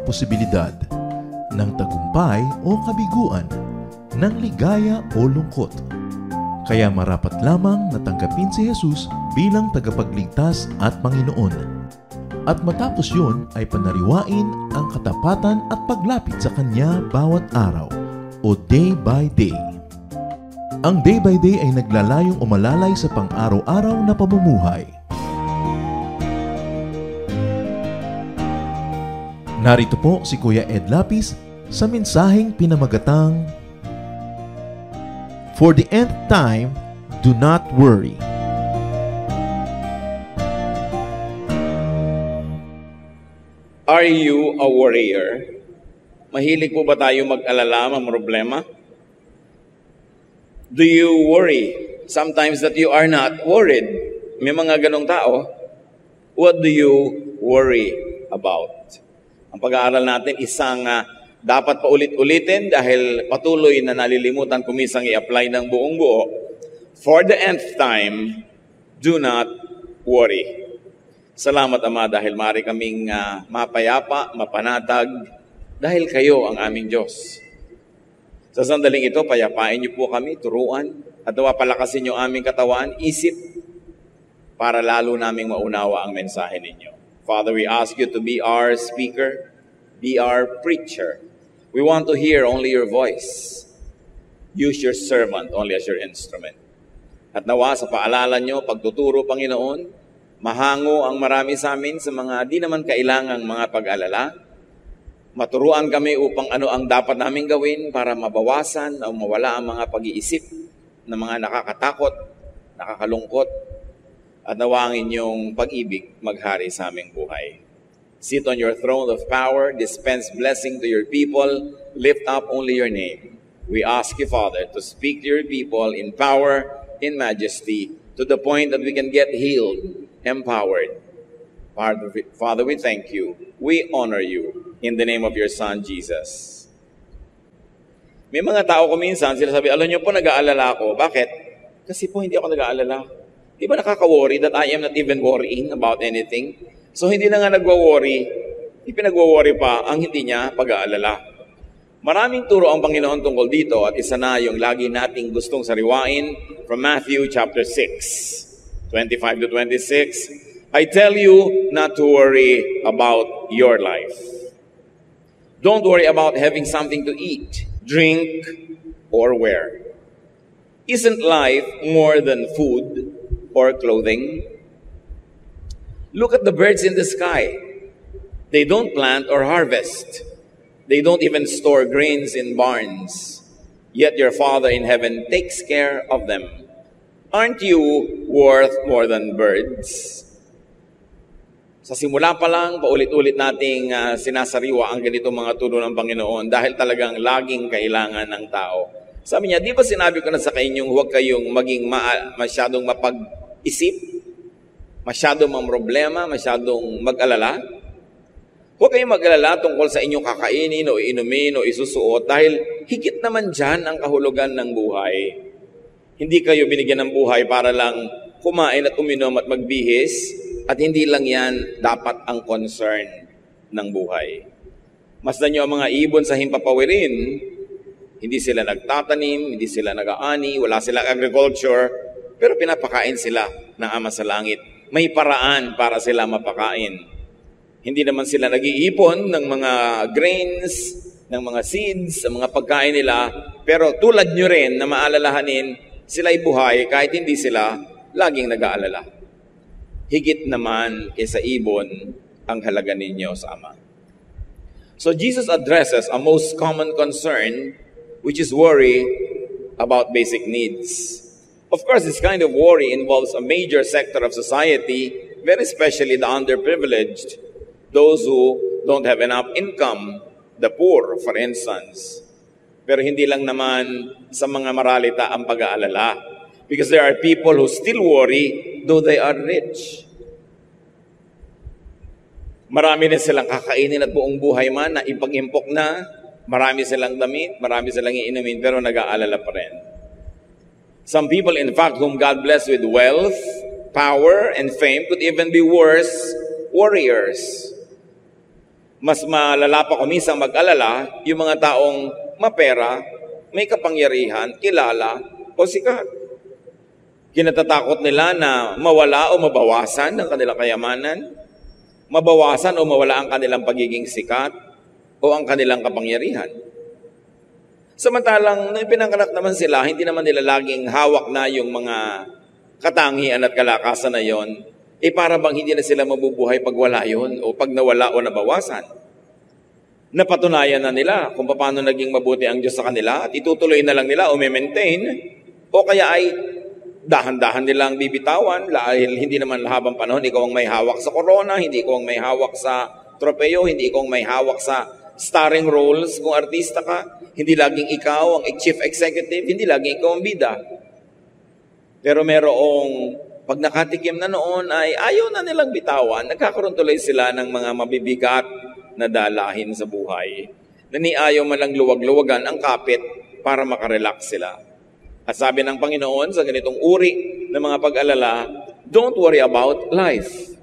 posibilidad ng tagumpay o kabiguan, ng ligaya o lungkot. Kaya marapat lamang na tanggapin si Jesus bilang tagapagligtas at Panginoon. At matapos yun ay panariwain ang katapatan at paglapit sa Kanya bawat araw o day by day. Ang day by day ay naglalayong umalalay sa pang-araw-araw na pamumuhay. Narito po si Kuya Ed Lapis sa mensaheng pinamagatang For the nth time, do not worry. Are you a worrier? Mahilig po ba tayo mag-alala, problema? Do you worry sometimes that you are not worried? May mga ganong tao. What do you worry about? Ang pag-aaral natin, isang dapat paulit-ulitin dahil patuloy na nalilimutan kumisang i-apply ng buong buo. For the nth time, do not worry. Salamat, Ama, dahil maaari kaming mapayapa, mapanatag, dahil kayo ang aming Diyos. Sa sandaling ito, payapain niyo po kami, turuan, at palakasin niyo aming katawan, isip, para lalo naming maunawa ang mensahe ninyo. Father, we ask you to be our speaker, be our preacher. We want to hear only your voice. Use your servant only as your instrument. At nawa sa paalala nyo, pagtuturo, Panginoon, mahango ang marami sa amin sa mga di naman kailangang mga pag-alala. Maturuan kami upang ano ang dapat namin gawin para mabawasan o mawala ang mga pag-iisip na mga nakakatakot, nakakalungkot, at nawa ang inyong pag-ibig maghari sa aming buhay. Sit on your throne of power, dispense blessing to your people, lift up only your name. We ask you, Father, to speak to your people in power, in majesty, to the point that we can get healed, empowered. Father, we thank you. We honor you in the name of your Son, Jesus. May mga tao ko minsan, sila sabi, alam niyo po, nag-aalala ako. Bakit? Kasi po hindi ako nag-aalala. Di ba nakaka-worry that I am not even worrying about anything? So hindi na nga nagwa-worry, ipinagwa-worry pa ang hindi niya pag-aalala. Maraming turo ang Panginoon tungkol dito at isa na yung lagi nating gustong sariwain from Matthew chapter 6, 25 to 26. I tell you not to worry about your life. Don't worry about having something to eat, drink, or wear. Isn't life more than food or clothing? Look at the birds in the sky. They don't plant or harvest. They don't even store grains in barns. Yet your Father in heaven takes care of them. Aren't you worth more than birds? Sa simula pa lang, paulit-ulit nating sinasariwa ang ganitong mga turo ng Panginoon dahil talagang laging kailangan ng tao. Sabi niya, di ba sinabi ko na sa kainyong huwag kayong maging masyadong mapag-isip, masyadong mamroblema, masyadong mag-alala? Huwag kayong mag-alala tungkol sa inyong kakainin o inumin o isusuot dahil higit naman dyan ang kahulugan ng buhay. Hindi kayo binigyan ng buhay para lang kumain at uminom at magbihis at hindi lang yan dapat ang concern ng buhay. Masdan nyo ang mga ibon sa himpapawirin, hindi sila nagtatanim, hindi sila nag-aani, wala silang agriculture, pero pinapakain sila ng Ama sa Langit. May paraan para sila mapakain. Hindi naman sila nag-iipon ng mga grains, ng mga seeds, ng mga pagkain nila, pero tulad nyo rin na maalalahanin, sila'y buhay kahit hindi sila laging nag-aalala. Higit naman kaysa ibon ang halaga ninyo sa Ama. So Jesus addresses a most common concern, which is worry about basic needs. Of course, this kind of worry involves a major sector of society, very especially the underprivileged, those who don't have enough income, the poor, for instance. Pero hindi lang naman sa mga maralita ang pag-aalala. Because there are people who still worry though they are rich. Marami na silang kakainin at buong buhay man na ipag-impok na. Marami silang damit, marami silang iinumin, pero nag-aalala pa rin. Some people, in fact, whom God blessed with wealth, power, and fame could even be worse, warriors. Mas malala pa kumisang mag-alala yung mga taong mapera, may kapangyarihan, kilala o sikat. Kinatatakot nila na mawala o mabawasan ang kanilang kayamanan, mabawasan o mawala ang kanilang pagiging sikat o ang kanilang kapangyarihan. Samantalang, nung pinanganak naman sila, hindi naman nila laging hawak na yung mga katangian at kalakasan na yon, para bang hindi na sila mabubuhay pag wala yun o pag nawala o nabawasan. Napatunayan na nila kung paano naging mabuti ang Diyos sa kanila at itutuloy na lang nila o maintain o kaya ay dahan-dahan nilang bibitawan dahil hindi naman habang panahon ikaw ang may hawak sa corona, hindi ikaw ang may hawak sa tropeo, hindi ikaw ang may hawak sa starring roles kung artista ka, hindi laging ikaw ang chief executive, hindi laging ikaw ang bida. Pero merong pag nakatikim na noon ay ayaw na nilang bitawan, nagkakaroon tuloy sila ng mga mabibigat na dalahin sa buhay. Ayaw man lang luwag-luwagan ang kapit para makarelax sila. At sabi ng Panginoon sa ganitong uri ng mga pag-alala, don't worry about life.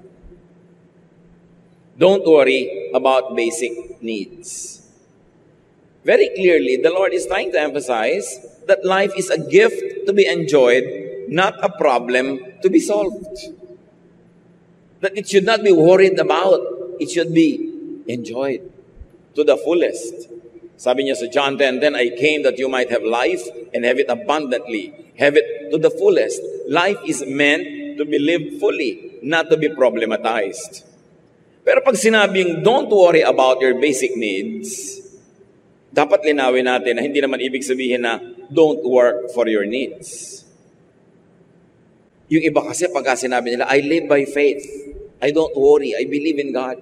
Don't worry about basic needs. Very clearly, the Lord is trying to emphasize that life is a gift to be enjoyed, not a problem to be solved. That it should not be worried about, it should be enjoyed to the fullest. Sabi niya sa John 10:10, I came that you might have life and have it abundantly, have it to the fullest. Life is meant to be lived fully, not to be problematized. Pero pag sinabing don't worry about your basic needs, dapat linawin natin na hindi naman ibig sabihin na don't work for your needs. Yung iba kasi pagka sinabi nila, I live by faith. I don't worry. I believe in God.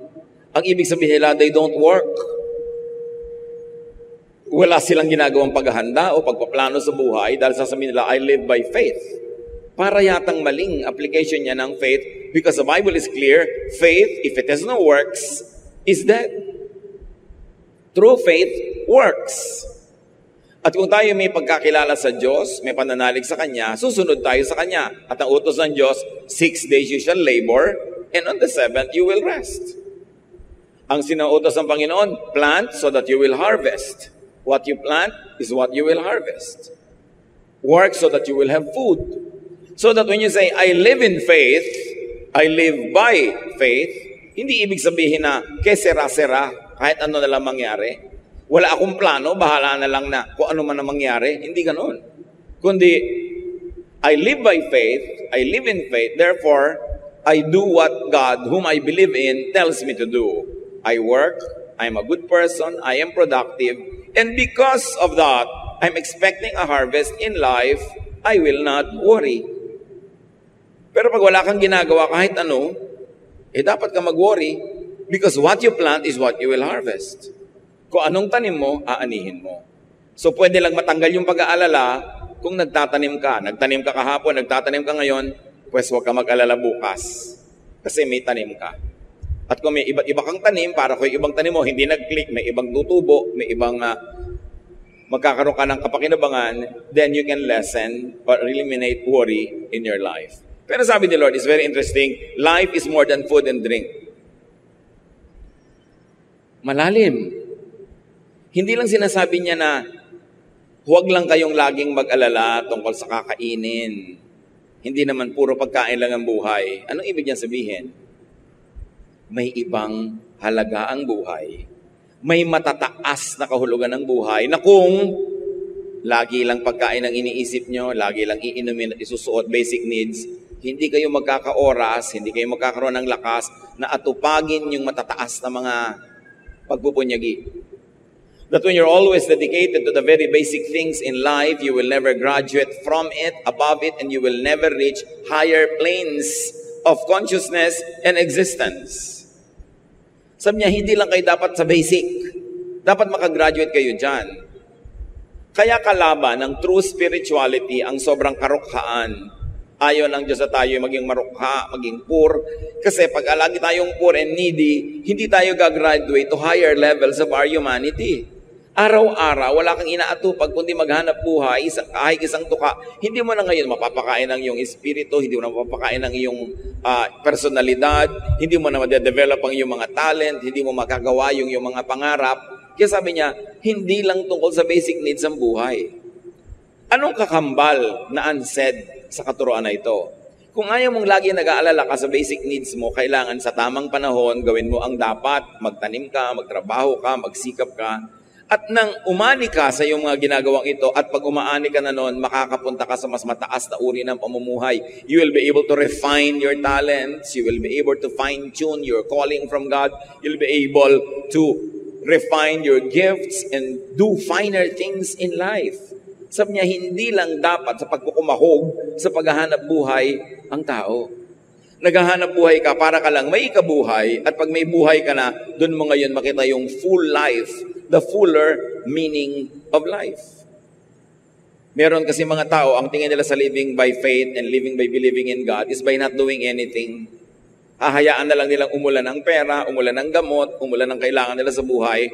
Ang ibig sabihin nila, they don't work. Wala silang ginagawang paghahanda o pagpaplano sa buhay dahil sasabihin nila, I live by faith. Para yatang maling application niya ng faith because the Bible is clear, faith, if it has no works, is dead. True faith works. At kung tayo may pagkakilala sa Diyos, may pananalig sa Kanya, susunod tayo sa Kanya. At ang utos ng Diyos, 6 days you shall labor, and on the 7th you will rest. Ang sinuutos ng Panginoon, plant so that you will harvest. What you plant is what you will harvest. Work so that you will have food. So that when you say, I live in faith, I live by faith, hindi ibig sabihin na kesera-sera, kahit ano na lang mangyari. Wala akong plano, bahala na lang na kung ano man ang mangyari. Hindi ganun. Kundi, I live by faith, I live in faith, therefore, I do what God, whom I believe in, tells me to do. I work, I am a good person, I am productive, and because of that, I'm expecting a harvest in life, I will not worry. Pero pag wala kang ginagawa kahit ano, dapat ka mag-worry because what you plant is what you will harvest. Kung anong tanim mo, aanihin mo. So pwede lang matanggal yung pag-aalala kung nagtatanim ka. Nagtanim ka kahapon, nagtatanim ka ngayon, pues huwag ka mag-alala bukas. Kasi may tanim ka. At kung may iba't iba kang tanim, para kung ibang tanim mo hindi nag-click, may ibang tutubo, may ibang magkakaroon ka ng kapakinabangan, then you can lessen or eliminate worry in your life. Pero sabi ni Lord, it's very interesting, life is more than food and drink. Malalim. Hindi lang sinasabi niya na huwag lang kayong laging mag-alala tungkol sa kakainin. Hindi naman puro pagkain lang ang buhay. Anong ibig niya sabihin? May ibang halaga ang buhay. May matataas na kahulugan ng buhay na kung lagi lang pagkain ang iniisip nyo, lagi lang iinumin at isusuot basic needs, hindi kayo magkaka-oras, hindi kayo magkakaroon ng lakas na atupagin yung matataas na mga pagpupunyagi. That when you're always dedicated to the very basic things in life, you will never graduate from it, above it, and you will never reach higher planes of consciousness and existence. Sabi niya, hindi lang kayo dapat sa basic. Dapat makagraduate kayo dyan. Kaya kalaban ng true spirituality ang sobrang karukhaan. Ayaw ng Diyos na tayo maging marukha, maging poor. Kasi pag lagi tayong poor and needy, hindi tayo gagraduate to higher levels of our humanity. Araw-araw, wala kang inaatupag kundi maghanap buhay, kahit isang tuka. Hindi mo na ngayon mapapakain ng iyong espiritu, hindi mo na mapapakain ng iyong personalidad, hindi mo na ma-develop ang iyong mga talent, hindi mo makagawa yung iyong mga pangarap. Kaya sabi niya, hindi lang tungkol sa basic needs ang buhay. Anong kakambal na unsaid sa katuruan na ito? Kung ayaw mong lagi nag-aalala ka sa basic needs mo, kailangan sa tamang panahon, gawin mo ang dapat, magtanim ka, magtrabaho ka, magsikap ka. At nang umani ka sa iyong mga ginagawang ito, at pag umaani ka na noon, makakapunta ka sa mas mataas na uri ng pamumuhay. You will be able to refine your talents. You will be able to fine-tune your calling from God. You'll be able to refine your gifts and do finer things in life. Sabi niya, hindi lang dapat sa pagkukumahog, sa paghahanap buhay ang tao. Naghahanap buhay ka para ka lang may ikabuhay, at pag may buhay ka na, doon mo ngayon makita yung full life, the fuller meaning of life. Meron kasi mga tao, ang tingin nila sa living by faith and living by believing in God is by not doing anything. Hahayaan na lang nilang umulan ng pera, umulan ng gamot, umulan ng kailangan nila sa buhay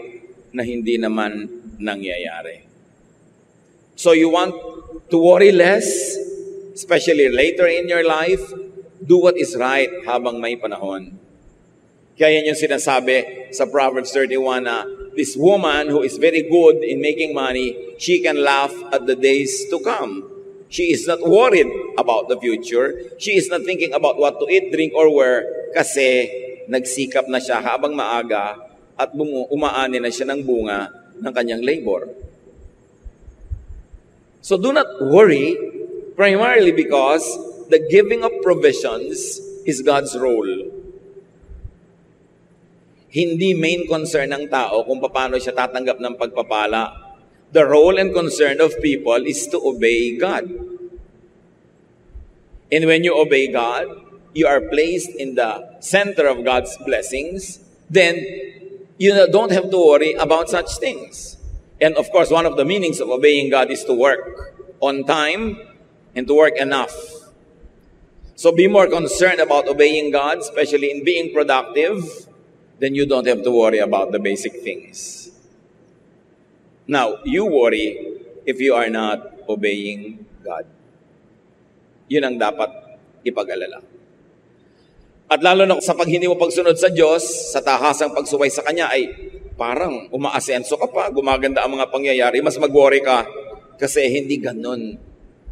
na hindi naman nangyayari. So you want to worry less, especially later in your life, do what is right habang may panahon. Kaya yan yung sinasabi sa Proverbs 31 na this woman who is very good in making money, she can laugh at the days to come. She is not worried about the future. She is not thinking about what to eat, drink, or wear kasi nagsikap na siya habang maaga at umaani na siya ng bunga ng kanyang labor. So do not worry, primarily because the giving of provisions is God's role. Hindi main concern ng tao kung paano siya tatanggap ng pagpapala. The role and concern of people is to obey God. And when you obey God, you are placed in the center of God's blessings, then you don't have to worry about such things. And of course, one of the meanings of obeying God is to work on time and to work enough. So be more concerned about obeying God, especially in being productive, then you don't have to worry about the basic things. Now, you worry if you are not obeying God. Yun ang dapat ipag-alala. At lalo na sa pag hindi mo pagsunod sa Diyos, sa tahasang pagsuway sa Kanya, ay parang umaasenso ka pa, gumaganda ang mga pangyayari, mas mag-worry ka kasi hindi ganun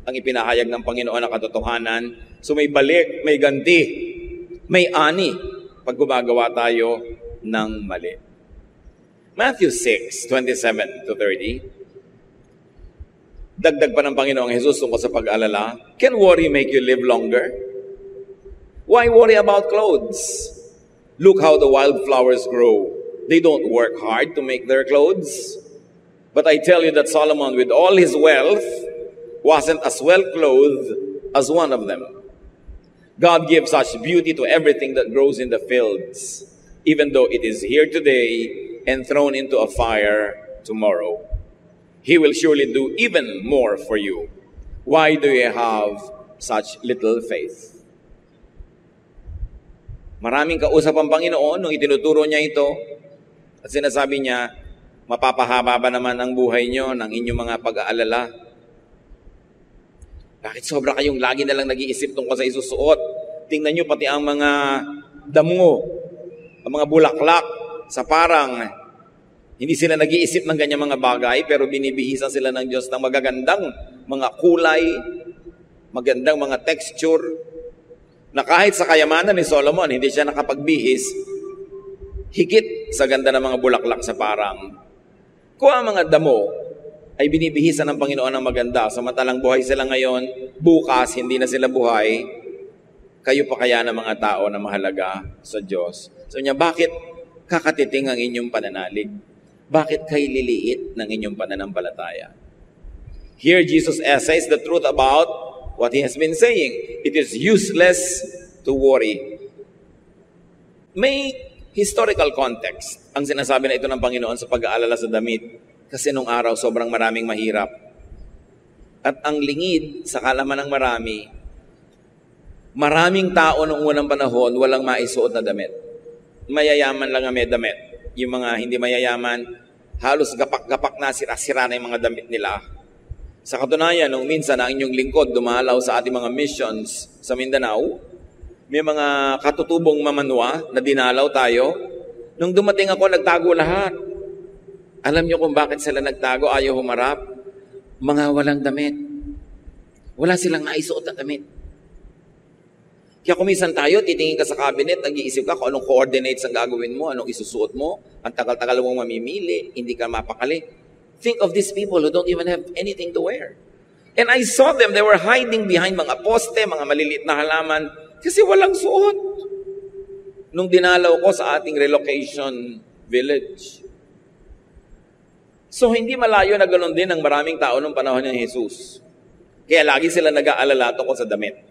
ang ipinahayag ng Panginoon na katotohanan. So may balik, may ganti, may ani pag gumagawa tayo ng mali. Matthew 6:27 to 30. Dagdag pa ng Panginoong Jesus tungkol sa pag-alala. Can worry make you live longer? Why worry about clothes? Look how the wildflowers grow. They don't work hard to make their clothes. But I tell you that Solomon, with all his wealth, wasn't as well clothed as one of them. God gives such beauty to everything that grows in the fields, even though it is here today and thrown into a fire tomorrow. He will surely do even more for you. Why do you have such little faith? Maraming kausap ang Panginoon nung itinuturo niya ito at sinasabi niya, mapapahaba ba naman ang buhay niyo ng inyong mga pag-aalala? Bakit sobra kayong lagi na lang nag-iisip tungkol sa isusuot? Tingnan niyo pati ang mga damo, ang mga bulaklak sa parang hindi sila nag-iisip ng ganyang mga bagay, pero binibihisan sila ng Diyos ng magagandang mga kulay, magandang mga texture, na kahit sa kayamanan ni Solomon, hindi siya nakapagbihis, higit sa ganda ng mga bulaklak sa parang. Kung ang mga damo ay binibihisan ng Panginoon ng maganda, samantalang buhay sila ngayon, bukas hindi na sila buhay, kayo pa kaya ng mga tao na mahalaga sa Diyos? So niya, bakit kakatiting ang inyong pananalig? Bakit kayo liliit ng inyong pananampalataya? Here Jesus says the truth about what He has been saying. It is useless to worry. May historical context ang sinasabi na ito ng Panginoon sa pag-aalala sa damit. Kasi nung araw, sobrang maraming mahirap. At ang lingid sa kalaman ng marami, maraming tao noong unang panahon walang maisuot na damit. Mayayaman lang ang may damit. Yung mga hindi mayayaman, Halos gapak-gapak na, sira-sira na yung mga damit nila. Sa katunayan, nung minsan ang inyong lingkod dumalaw sa ating mga missions sa Mindanao, may mga katutubong mamanwa na dinalaw tayo. Nung dumating ako, nagtago lahat. Alam niyo kung bakit sila nagtago, ayaw humarap? Mga walang damit. Wala silang naisuot na damit. Kaya kumisan tayo, titingin ka sa cabinet, nag-iisip ka kung anong coordinates ang gagawin mo, anong isusuot mo, ang tagal-tagal mong mamimili, hindi ka mapakali. Think of these people who don't even have anything to wear. And I saw them, they were hiding behind mga poste, mga maliliit na halaman, kasi walang suot. Nung dinalaw ko sa ating relocation village. So hindi malayo na ganoon din ang maraming tao nung panahon ni Jesus. Kaya lagi sila nag-aalala tungkol sa damit.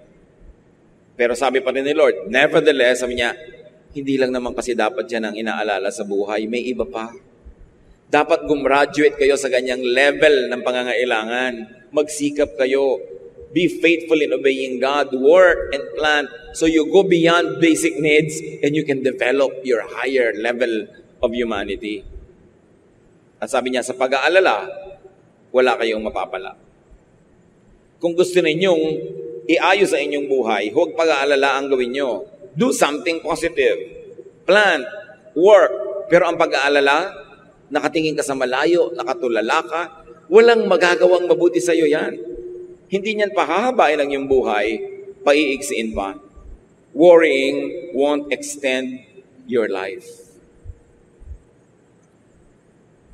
Pero sabi pa rin ni Lord, nevertheless, sabi niya, hindi lang naman kasi dapat yan ang inaalala sa buhay, may iba pa. Dapat gumraduate kayo sa ganyang level ng pangangailangan. Magsikap kayo. Be faithful in obeying God. Work and plan so you go beyond basic needs and you can develop your higher level of humanity. At sabi niya, sa pag-aalala, wala kayong mapapala. Kung gusto ninyong iayos sa inyong buhay, huwag pag-aalala ang gawin nyo. Do something positive. Plan. Work. Pero ang pag-aalala, nakatingin ka sa malayo, nakatulala ka, walang magagawang mabuti sa iyo yan. Hindi niyan pahahabain ang iyong buhay, paiiksiin pa. Worrying won't extend your life.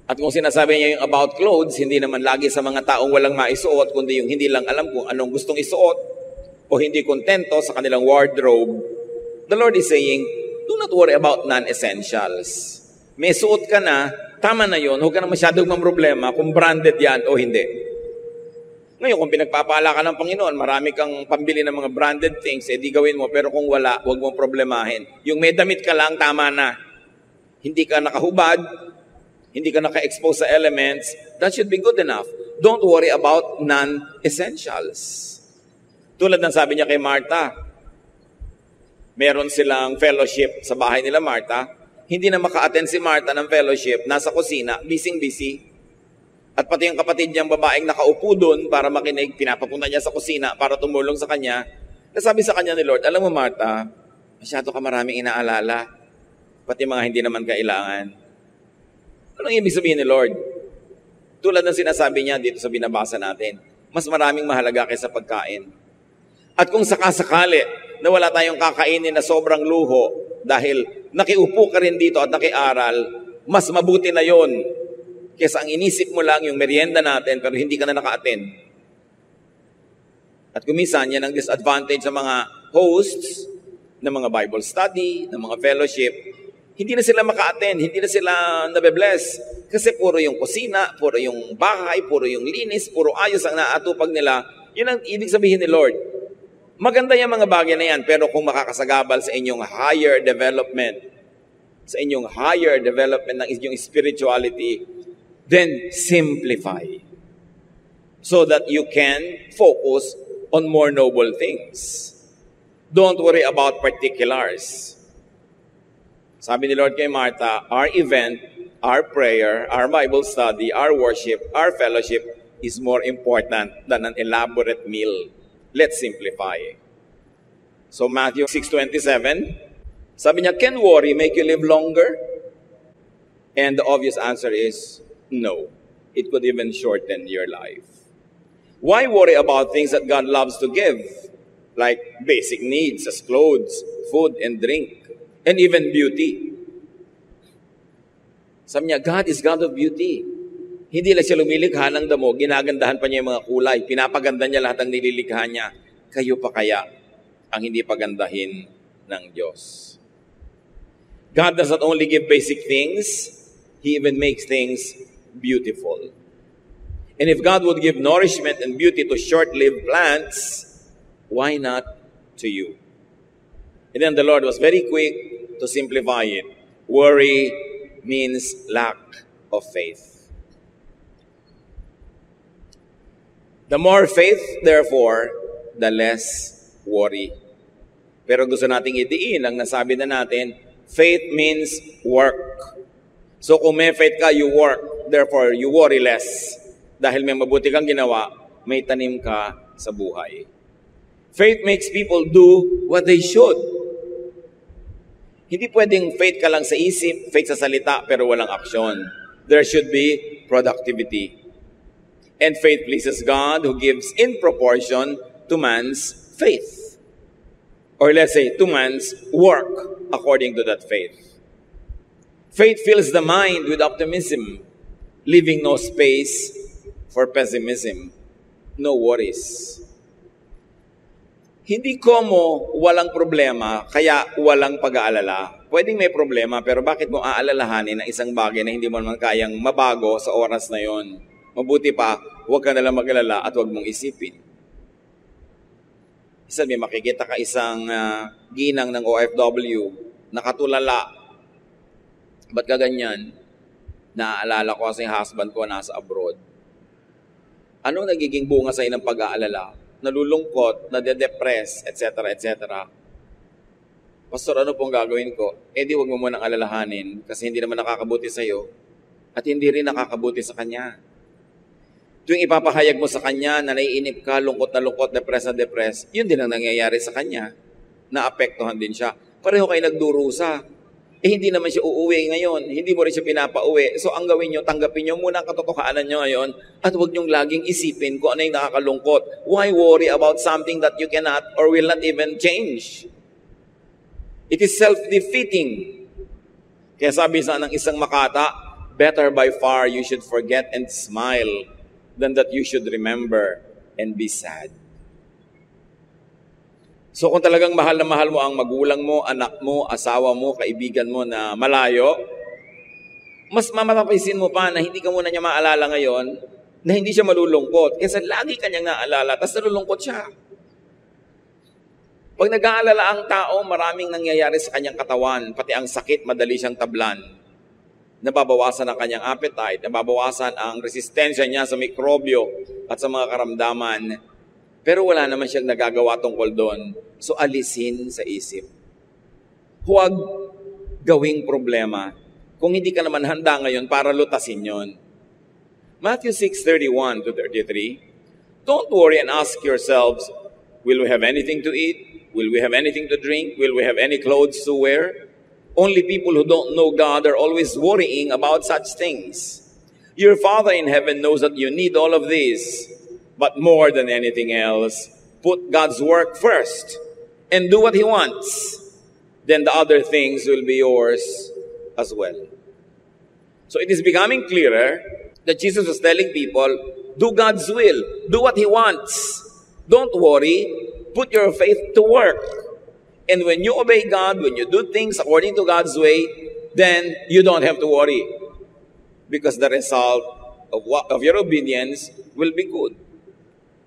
At kung sinasabi niya yung about clothes, hindi naman lagi sa mga taong walang maisuot, kundi yung hindi lang alam kung anong gustong isuot o hindi kontento sa kanilang wardrobe. The Lord is saying, do not worry about non-essentials. May suot ka na, tama na yun, huwag ka na masyadong mamroblema kung branded yan o hindi. Ngayon, kung pinagpapala ka ng Panginoon, marami kang pambili ng mga branded things, di gawin mo, pero kung wala, huwag mong problemahin. Yung may damit ka lang, tama na. Hindi ka nakahubad, hindi ka naka-expose sa elements, that should be good enough. Don't worry about non-essentials. Tulad ng sabi niya kay Martha, meron silang fellowship sa bahay nila Martha, hindi na maka-attend si Martha ng fellowship, nasa kusina, busy-busy. At pati yung kapatid niyang babaeng nakaupo doon para makinig, pinapapunta niya sa kusina para tumulong sa kanya. Nasabi sa kanya ni Lord, alam mo Martha, masyado ka maraming inaalala, pati mga hindi naman kailangan. Anong ibig sabihin ni Lord? Tulad ng sinasabi niya dito sa binabasa natin, mas maraming mahalaga kaysa pagkain. At kung sakasakali na wala tayong kakainin na sobrang luho, dahil nakiupo ka rin dito at nakiaral, mas mabuti na yon kaysa ang inisip mo lang yung merienda natin pero hindi ka na naka-attend. At kumisan, yan ang disadvantage sa mga hosts ng mga Bible study, ng mga fellowship. Hindi na sila maka-attend, hindi na sila nabe-bless. Kasi puro yung kusina, puro yung bahay, puro yung linis, puro ayos ang naatupag nila. Yun ang ibig sabihin ni Lord. Maganda yung mga bagay na yan, pero kung makakasagabal sa inyong higher development ng inyong spirituality, then simplify so that you can focus on more noble things. Don't worry about particulars. Sabi ni Lord kay Martha, our event, our prayer, our Bible study, our worship, our fellowship is more important than an elaborate meal. Let's simplify. So Matthew 6:27, sabi niya, can worry make you live longer? And the obvious answer is no. It could even shorten your life. Why worry about things that God loves to give? Like basic needs as clothes, food, and drink, and even beauty. Sabi niya, God is God of beauty. Hindi lang siya lumilikha ng damo, ginagandahan pa niya yung mga kulay, pinapaganda niya lahat ng nililikha niya. Kayo pa kaya ang hindi pagandahin ng Diyos? God does not only give basic things, He even makes things beautiful. And if God would give nourishment and beauty to short-lived plants, why not to you? And then the Lord was very quick to simplify it. Worry means lack of faith. The more faith, therefore, the less worry. Pero gusto nating idiin ang nasabi na natin, faith means work. So kung may faith ka, you work. therefore you worry less. Dahil may mabuti kang ginawa, may tanim ka sa buhay. Faith makes people do what they should. Hindi pwedeng faith ka lang sa isip, faith sa salita, pero walang aksyon. There should be productivity. And faith pleases God who gives in proportion to man's faith. Or let's say, to man's work according to that faith. Faith fills the mind with optimism, leaving no space for pessimism. No worries. Hindi como walang problema, kaya walang pag-aalala. Pwedeng may problema, pero bakit mo aalalahanin ang isang bagay na hindi mo naman kayang mabago sa oras na yon? Mabuti pa, huwag ka nalang mag-alala at huwag mong isipin. Isa, may makikita ka isang ginang ng OFW, nakatulala. Ba't ka ganyan? Naaalala ko kasi yung husband ko nasa abroad. Ano nagiging bunga sa'yo ng pag-aalala? Nalulungkot, nade-depress, etc., etc. Pastor, ano pong gagawin ko? Di wag mo munang alalahanin kasi hindi naman nakakabuti sa'yo at hindi rin nakakabuti sa kanya. Tuwing ipapahayag mo sa kanya na naiinip ka, lungkot na lungkot, depress na depress, yun din ang nangyayari sa kanya. Naapektuhan din siya. Pareho kayo nagdurusa. Hindi naman siya uuwi ngayon. Hindi mo rin siya pinapauwi. So ang gawin nyo, tanggapin nyo muna ang katotohanan nyo ngayon at huwag nyong laging isipin kung ano yung nakakalungkot. Why worry about something that you cannot or will not even change? It is self-defeating. Kaya sabi sa ng isang makata, better by far you should forget and smile than that you should remember and be sad. So kung talagang mahal na mahal mo ang magulang mo, anak mo, asawa mo, kaibigan mo na malayo, mas mamapapansin mo pa na hindi ka muna niya maalala ngayon, na hindi siya malulungkot. Kasi lagi ka niyang naalala, tapos nalulungkot siya. Pag nag-aalala ang tao, maraming nangyayari sa kanyang katawan, pati ang sakit, madali siyang tablan. Nababawasan ang kanyang appetite, nababawasan ang resistensya niya sa mikrobyo at sa mga karamdaman. Pero wala naman siyang nagagawa tungkol doon. So alisin sa isip. Huwag gawing problema kung hindi ka naman handa ngayon para lutasin yon. Matthew 6:31-33. Don't worry and ask yourselves, will we have anything to eat? Will we have anything to drink? Will we have any clothes to wear? Only people who don't know God are always worrying about such things. Your Father in heaven knows that you need all of these. But more than anything else, put God's work first and do what He wants. Then the other things will be yours as well. So it is becoming clearer that Jesus was telling people, do God's will. Do what He wants. Don't worry. Put your faith to work. And when you obey God, when you do things according to God's way, then you don't have to worry. Because the result of your obedience will be good.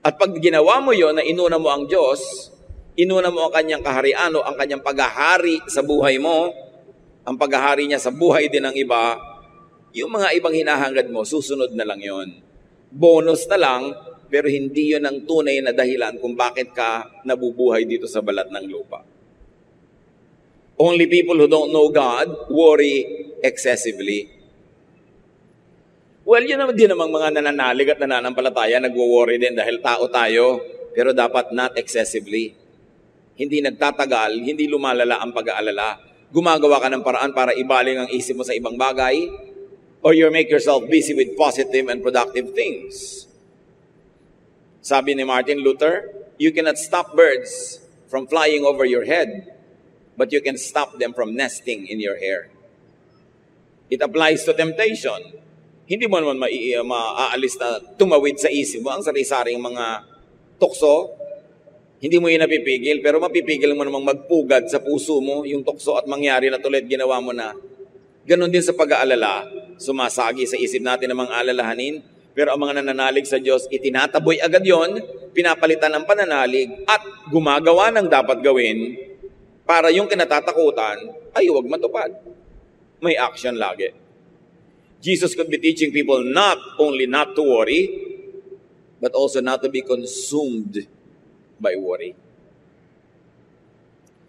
At pag ginawa mo yon na inuna mo ang Diyos, inuna mo ang kanyang kaharian o ang kanyang paghahari sa buhay mo, ang paghahari niya sa buhay din ng iba, yung mga ibang hinahangad mo, susunod na lang yon. Bonus na lang, pero hindi yon ang tunay na dahilan kung bakit ka nabubuhay dito sa balat ng lupa. Only people who don't know God worry excessively. Well, yun naman din namang mga nananalig at nananampalataya, nagwo-worry din dahil tao tayo, pero dapat not excessively. Hindi nagtatagal, hindi lumalala ang pag-aalala. Gumagawa ka ng paraan para ibaling ang isip mo sa ibang bagay, or you make yourself busy with positive and productive things. Sabi ni Martin Luther, you cannot stop birds from flying over your head, but you can stop them from nesting in your hair. It applies to temptation. Hindi mo naman maaalis na tumawid sa isip mo ang sari-saring mga tukso. Hindi mo yun napipigil, pero mapipigil mo namang magpugad sa puso mo yung tukso at mangyari na tulad ginawa mo na. Ganon din sa pag-aalala. Sumasagi sa isip natin ang mga alalahanin, pero ang mga nananalig sa Diyos, itinataboy agad yon, pinapalitan ng pananalig at gumagawa ng dapat gawin para yung kinatatakutan ay huwag matupad. May action lagi. Jesus could be teaching people not only not to worry, but also not to be consumed by worry.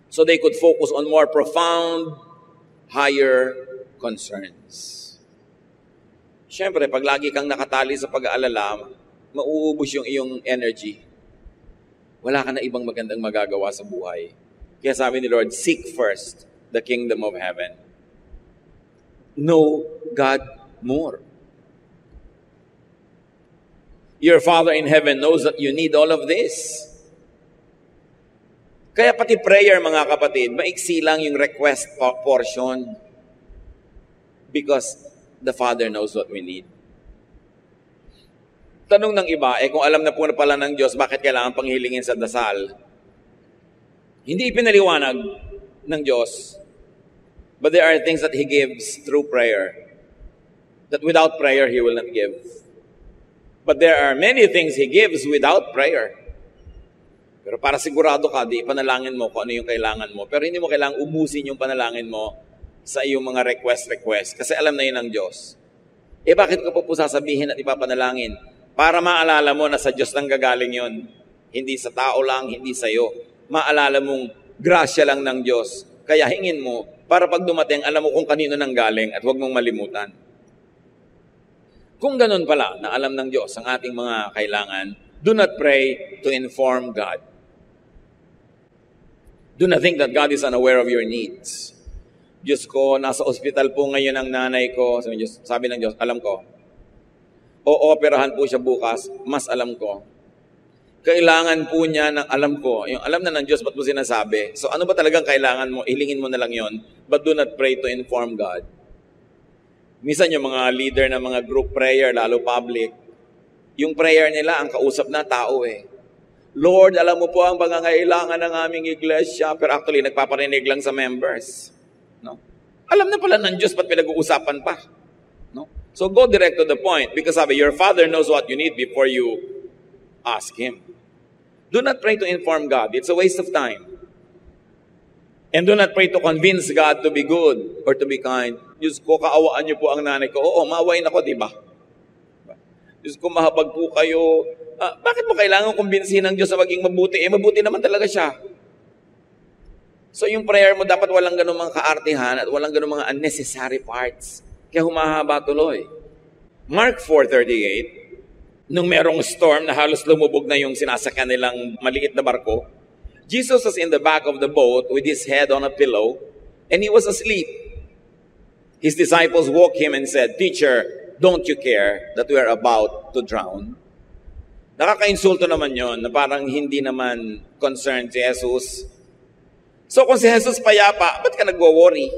So they could focus on more profound, higher concerns. Siyempre, pag lagi kang nakatali sa pag-aalala, mauubos yung iyong energy. Wala ka na ibang magandang magagawa sa buhay. Kaya sabi ni Lord, seek first the kingdom of heaven. Know God more. Your Father in heaven knows that you need all of this. Kaya pati prayer, mga kapatid, maiksi lang yung request portion. Because the Father knows what we need. Tanong ng iba, kung alam na po na pala ng Diyos, bakit kailangan panghilingin sa dasal? Hindi ipinaliwanag ng Diyos. But there are things that He gives through prayer. That without prayer, He will not give. But there are many things He gives without prayer. Pero para sigurado ka, di panalangin mo kung ano yung kailangan mo. Pero hindi mo kailangang ubusin yung panalangin mo sa iyong mga request. Kasi alam na yun ng Diyos. Bakit ko po sasabihin at ipapanalangin? Para maalala mo na sa Diyos lang gagaling yun. Hindi sa tao lang, hindi sa iyo. Maalala mong grasya lang ng Diyos. Kaya hingin mo, para pag dumating, alam mo kung kanino nang galing at huwag mong malimutan. Kung ganun pala, na alam ng Diyos ang ating mga kailangan, do not pray to inform God. Do not think that God is unaware of your needs. Diyos ko, nasa ospital po ngayon ang nanay ko. Sabi ng Diyos, alam ko. Ooperahan po siya bukas, mas alam ko. Kailangan po niya ng alam ko. Yung alam na ng Diyos, ba't mo sinasabi? So ano ba talagang kailangan mo? Hilingin mo na lang yon. But do not pray to inform God. Minsan yung mga leader ng mga group prayer, lalo public, yung prayer nila, ang kausap na tao Lord, alam mo po ang pangangailangan ng aming iglesia. Pero actually, nagpaparinig lang sa members. No? Alam na pala ng Diyos, ba't pinag-uusapan pa? No? So go direct to the point. Because sabi, your Father knows what you need before you ask Him. Do not pray to inform God. It's a waste of time. And do not pray to convince God to be good or to be kind. Diyos ko, kaawaan niyo po ang nanay ko. Oo, maawain ako, di ba? Diyos ko, mahabag po kayo. Bakit mo kailangan kumbinsihin ng Diyos na maging mabuti? Mabuti naman talaga siya. So yung prayer mo, dapat walang ganun mga kaartihan at walang ganun mga unnecessary parts. Kaya humahaba tuloy. Mark 4:38, nung merong storm na halos lumubog na yung sinasakyan nilang maliit na barko, Jesus was in the back of the boat with his head on a pillow, and he was asleep. His disciples woke him and said, Teacher, don't you care that we are about to drown? Nakaka-insulto naman yon na parang hindi naman concerned si Jesus. So kung si Jesus payapa, ba't ka nagwo-worry?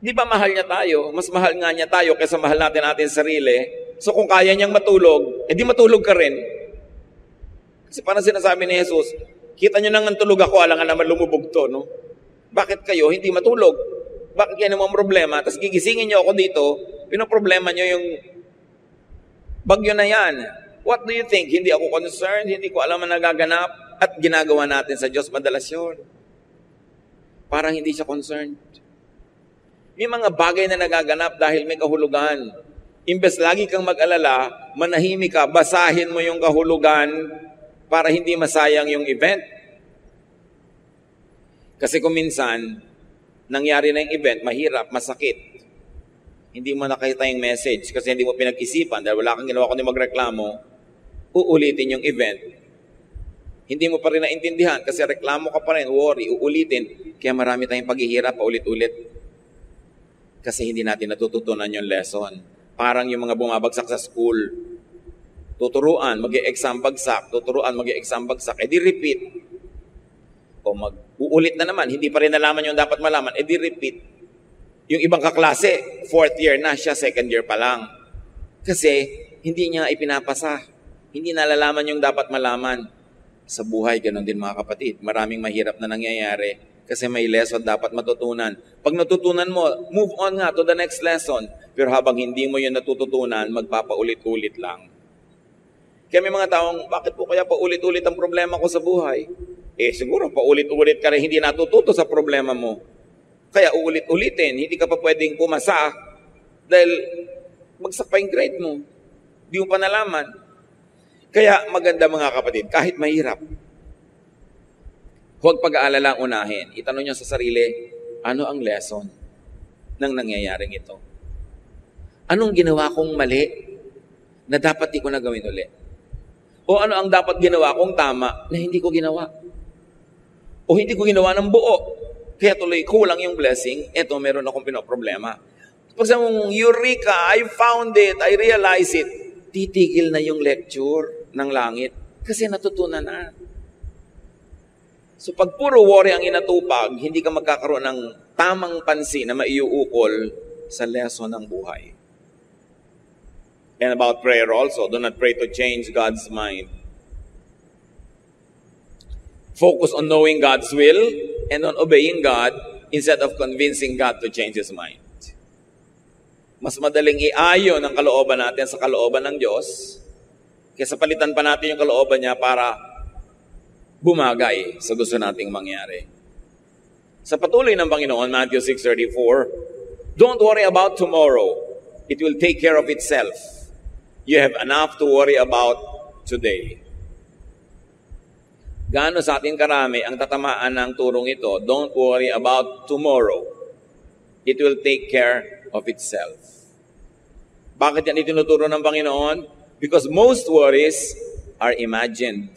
Di ba mahal niya tayo? Mas mahal nga niya tayo kaysa mahal natin sarili. So kung kaya niyang matulog, edi matulog ka rin. Kasi parang sinasabi ni Jesus, kita niyo nang tulog ako, alangan naman lumubog to, no? Bakit kayo hindi matulog? Bakit yan ang problema? Tapos gigisingin niyo ako dito, pinoproblema niyo yung bagyo na yan. What do you think? Hindi ako concerned, hindi ko alam ang nagaganap, at ginagawa natin sa Diyos madalas yun. Parang hindi siya concerned. May mga bagay na nagaganap dahil may kahulugan. Imbes lagi kang mag-alala, manahimik ka, basahin mo yung kahulugan para hindi masayang yung event. Kasi kung minsan, nangyari na yung event, mahirap, masakit. Hindi mo nakita yung message kasi hindi mo pinag-isipan dahil wala kang ginawa kundi magreklamo, uulitin yung event. Hindi mo pa rin naintindihan kasi reklamo ka pa rin, worry, uulitin. Kaya marami tayong paghihirap, paulit-ulit. Kasi hindi natin natututunan yung lesson. Parang yung mga bumabagsak sa school. Tuturuan, mag-i-exam bagsak. Tuturuan, mag-i-exam bagsak. Di repeat. O uulit na naman. Hindi pa rin nalaman yung dapat malaman. Di repeat. Yung ibang kaklase, 4th year na siya, 2nd year pa lang. Kasi hindi niya ipinapasa. Hindi nalalaman yung dapat malaman. Sa buhay, ganun din mga kapatid. Maraming mahirap na nangyayari. Kasi may lesson dapat matutunan. Pag natutunan mo, move on nga to the next lesson. Pero habang hindi mo yun natututunan, magpapaulit-ulit lang. Kaya may mga taong, bakit po kaya paulit-ulit ang problema ko sa buhay? Siguro paulit-ulit ka rin hindi natututo sa problema mo. Kaya uulit-ulitin, hindi ka pa pwedeng pumasa dahil bagsak pa yung grade mo. Di mo pa nalaman. Kaya maganda mga kapatid, kahit mahirap, huwag pag-aalala unahin. Itanong niyo sa sarili, ano ang lesson ng nangyayaring ito? Anong ginawa kong mali na dapat di ko na gawin ulit? O ano ang dapat ginawa kong tama na hindi ko ginawa? O hindi ko ginawa ng buo, kaya tuloy kulang yung blessing, eto meron akong pinoproblema. Pag sa mong, Eureka, I found it, I realized it, titigil na yung lecture ng langit kasi natutunan na. So pag puro worry ang inatupag, hindi ka magkakaroon ng tamang pansin na maiuukol sa lesson ng buhay. And about prayer also, do not pray to change God's mind. Focus on knowing God's will and on obeying God instead of convincing God to change His mind. Mas madaling iayon ang kalooban natin sa kalooban ng Diyos kaysa palitan pa natin yung kalooban niya para bumagay sa gusto nating mangyari. Sa patuloy ng Panginoon, Matthew 6:34, don't worry about tomorrow. It will take care of itself. You have enough to worry about today. Gaano sa ating karami ang tatamaan ng turong ito? Don't worry about tomorrow. It will take care of itself. Bakit yan itinuturo ng Panginoon? Because most worries are imagined.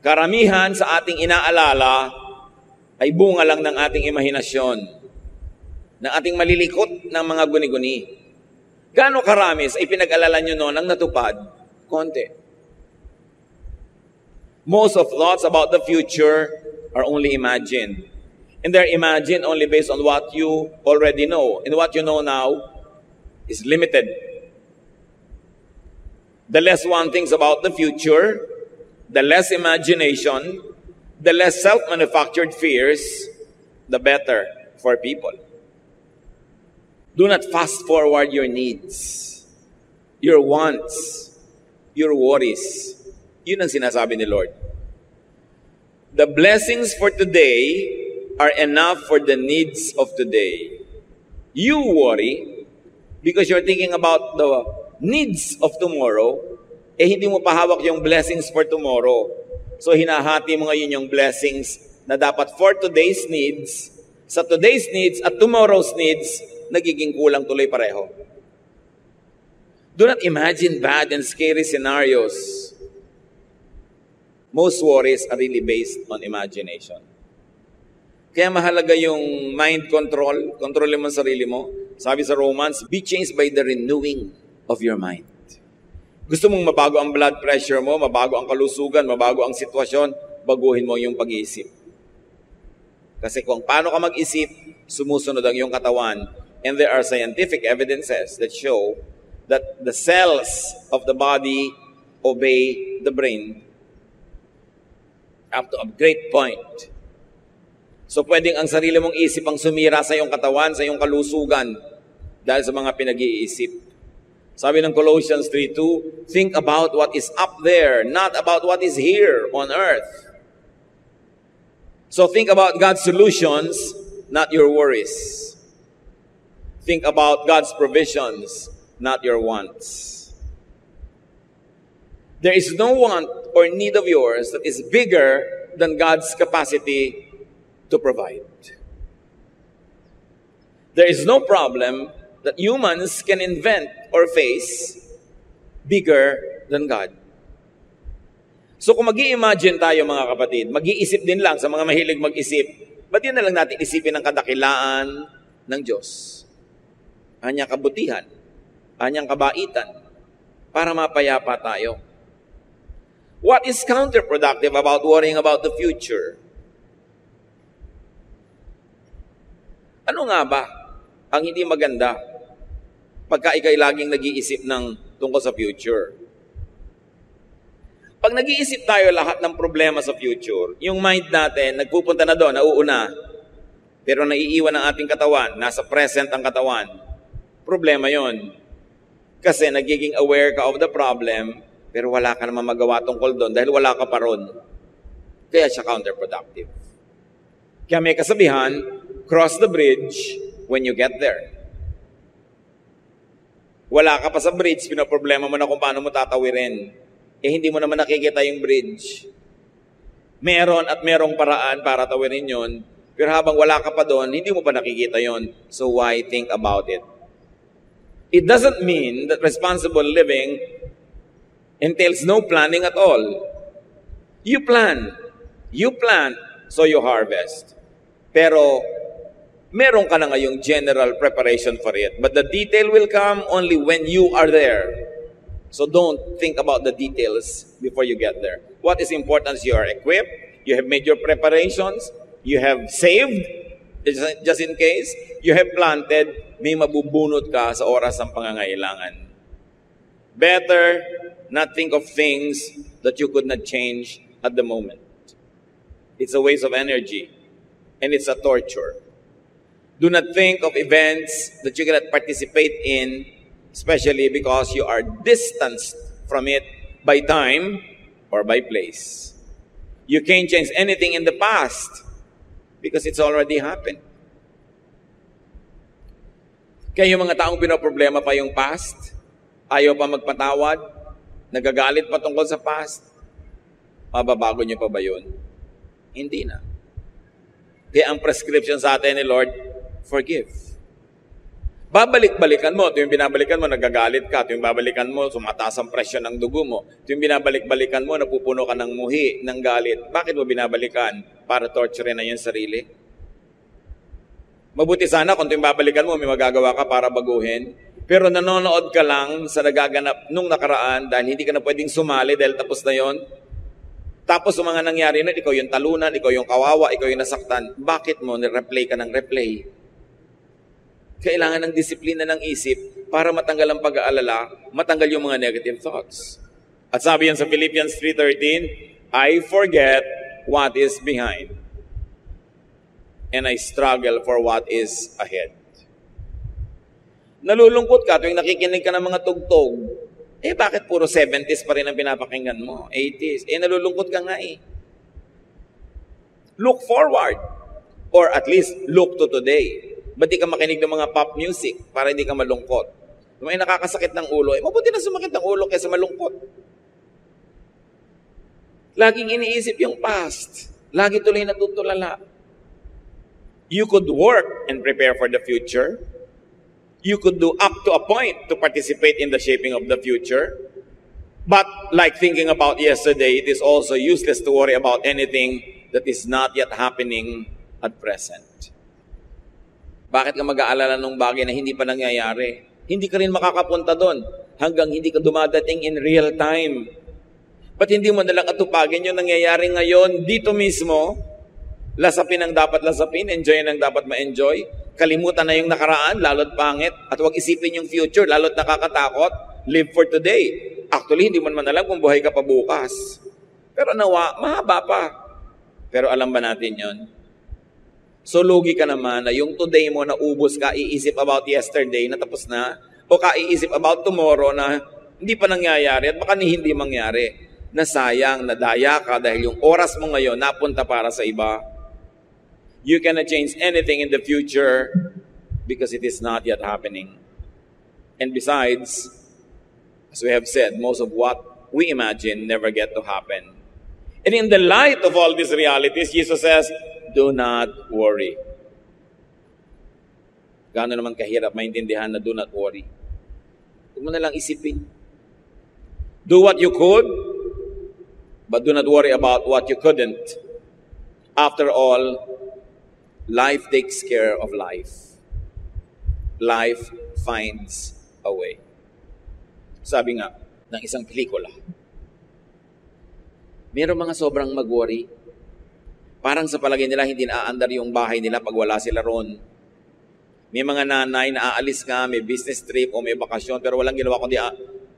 Karamihan sa ating inaalala ay bunga lang ng ating imahinasyon, ng ating malilikot ng mga guni-guni. Gaano karami sa ipinag-alala nyo noon ang natupad? Konti. Most of thoughts about the future are only imagined. And they're imagined only based on what you already know. And what you know now is limited. The less one thinks about the future, the less imagination, the less self-manufactured fears, the better for people. Do not fast forward your needs, your wants, your worries. Yun ang sinasabi ni Lord. The blessings for today are enough for the needs of today. You worry because you're thinking about the needs of tomorrow, hindi mo pahawak yung blessings for tomorrow. So hinahati mo ngayon yung blessings na dapat for today's needs, sa today's needs at tomorrow's needs, nagiging kulang tuloy pareho. Do not imagine bad and scary scenarios. Most worries are really based on imagination. Kaya mahalaga yung mind control. Kontrolin mo ang sarili mo. Sabi sa Romans, be changed by the renewing of your mind. Gusto mong mabago ang blood pressure mo, mabago ang kalusugan, mabago ang sitwasyon, baguhin mo yung pag-iisip. Kasi kung paano ka mag-isip, sumusunod ang iyong katawan. And there are scientific evidences that show that the cells of the body obey the brain up to a great point. So pwedeng ang sarili mong isip ang sumira sa iyong katawan, sa iyong kalusugan dahil sa mga pinag-iisip. Sabi ng Colossians 3:2, think about what is up there, not about what is here on earth. So think about God's solutions, not your worries. Think about God's provisions, not your wants. There is no want or need of yours that is bigger than God's capacity to provide. There is no problem that humans can invent or face bigger than God. So kung mag-i-imagine tayo mga kapatid, mag-iisip din lang sa mga mahilig mag-isip, ba't yun na lang natin isipin ang kadakilaan ng Diyos? Kanyang kabutihan, kanyang kabaitan, para mapayapa tayo. What is counterproductive about worrying about the future? Ano nga ba ang hindi maganda pagka ikay laging nag-iisip ng tungkol sa future? Pag nag-iisip tayo lahat ng problema sa future, yung mind natin, nagpupunta na doon, nauuna, pero naiiwan ang ating katawan, nasa present ang katawan, problema yon. Kasi nagiging aware ka of the problem, pero wala ka naman magawa tungkol doon dahil wala ka pa ron. Kaya siya counterproductive. Kaya may kasabihan, cross the bridge when you get there. Wala ka pa sa bridge, pinaproblema mo na kung paano mo tatawirin. Hindi mo naman nakikita yung bridge. Meron at merong paraan para tawirin yon, Pero habang wala ka pa doon, hindi mo pa nakikita yon. So why think about it? It doesn't mean that responsible living entails no planning at all. You plan, so you harvest. Pero meron ka na ngayong general preparation for it. But the detail will come only when you are there. So don't think about the details before you get there. What is important is you are equipped, you have made your preparations, you have saved, just in case, you have planted, may mabubunot ka sa oras ng pangangailangan. Better not think of things that you could not change at the moment. It's a waste of energy, and it's a torture. Do not think of events that you cannot participate in, especially because you are distanced from it by time or by place. You can't change anything in the past because it's already happened. Kaya yung mga taong pinoproblema pa yung past, ayaw pa magpatawad, nagagalit pa tungkol sa past, mababago niyo pa ba yun? Hindi na. Kaya ang prescription sa atin ni Lord, forgive. Babalik-balikan mo. Ito yung binabalikan mo, nagagalit ka. Ito yung babalikan mo, sumataas ang presyon ng dugo mo. Ito yung binabalik-balikan mo, napupuno ka ng muhi, ng galit. Bakit mo binabalikan? Para torture na yung sarili? Mabuti sana kung ito yung babalikan mo, may magagawa ka para baguhin. Pero nanonood ka lang sa nagaganap nung nakaraan dahil hindi ka na pwedeng sumali dahil tapos na yon. Tapos yung mga nangyari na, ikaw yung talunan, ikaw yung kawawa, ikaw yung nasaktan. Bakit mo ni-replay ka ng replay? Kailangan ng disiplina ng isip para matanggal ang pag-aalala, matanggal yung mga negative thoughts. At sabi yan sa Philippians 3:13, I forget what is behind and I struggle for what is ahead. Nalulungkot ka tuwing nakikinig ka ng mga tugtog. Bakit puro 70s pa rin ang pinapakinggan mo? 80s. Nalulungkot ka nga eh. Look forward. Or at least, look to today. Ba't di ka makinig ng mga pop music para hindi ka malungkot? Kung may nakakasakit ng ulo, mabuti na sumakit ng ulo kaysa malungkot. Laging iniisip yung past. Lagi tuloy natutulala. You could work and prepare for the future. You could do up to a point to participate in the shaping of the future. But like thinking about yesterday, it is also useless to worry about anything that is not yet happening at present. Bakit ka mag-aalala ng bagay na hindi pa nangyayari? Hindi ka rin makakapunta doon hanggang hindi ka dumadating in real time. Ba't hindi mo nalang atupagin yung nangyayari ngayon dito mismo? Lasapin ang dapat lasapin, enjoy ang dapat ma-enjoy. Kalimutan na yung nakaraan, lalo't pangit. At huwag isipin yung future, lalo't nakakatakot. Live for today. Actually, hindi mo naman alam kung buhay ka pa bukas. Pero nawa, mahaba pa. Pero alam ba natin yon? So, lugi ka naman na yung today mo na ubos ka, iisip about yesterday na tapos na, o ka iisip about tomorrow na hindi pa nangyayari at baka hindi mangyari. Nasayang, nadaya ka dahil yung oras mo ngayon napunta para sa iba. You cannot change anything in the future because it is not yet happening. And besides, as we have said, most of what we imagine never get to happen. And in the light of all these realities, Jesus says, do not worry. Gaano naman kahirap maintindihan na do not worry. Huwag mo na lang isipin. Do what you could, but do not worry about what you couldn't. After all, life takes care of life. Life finds a way. Sabi nga ng isang pelikula, mayroong mga sobrang mag-worry. Parang sa palagay nila, hindi naaandar yung bahay nila pag wala sila ron. May mga nanay na aalis nga, may business trip o may bakasyon, pero walang ginawa kundi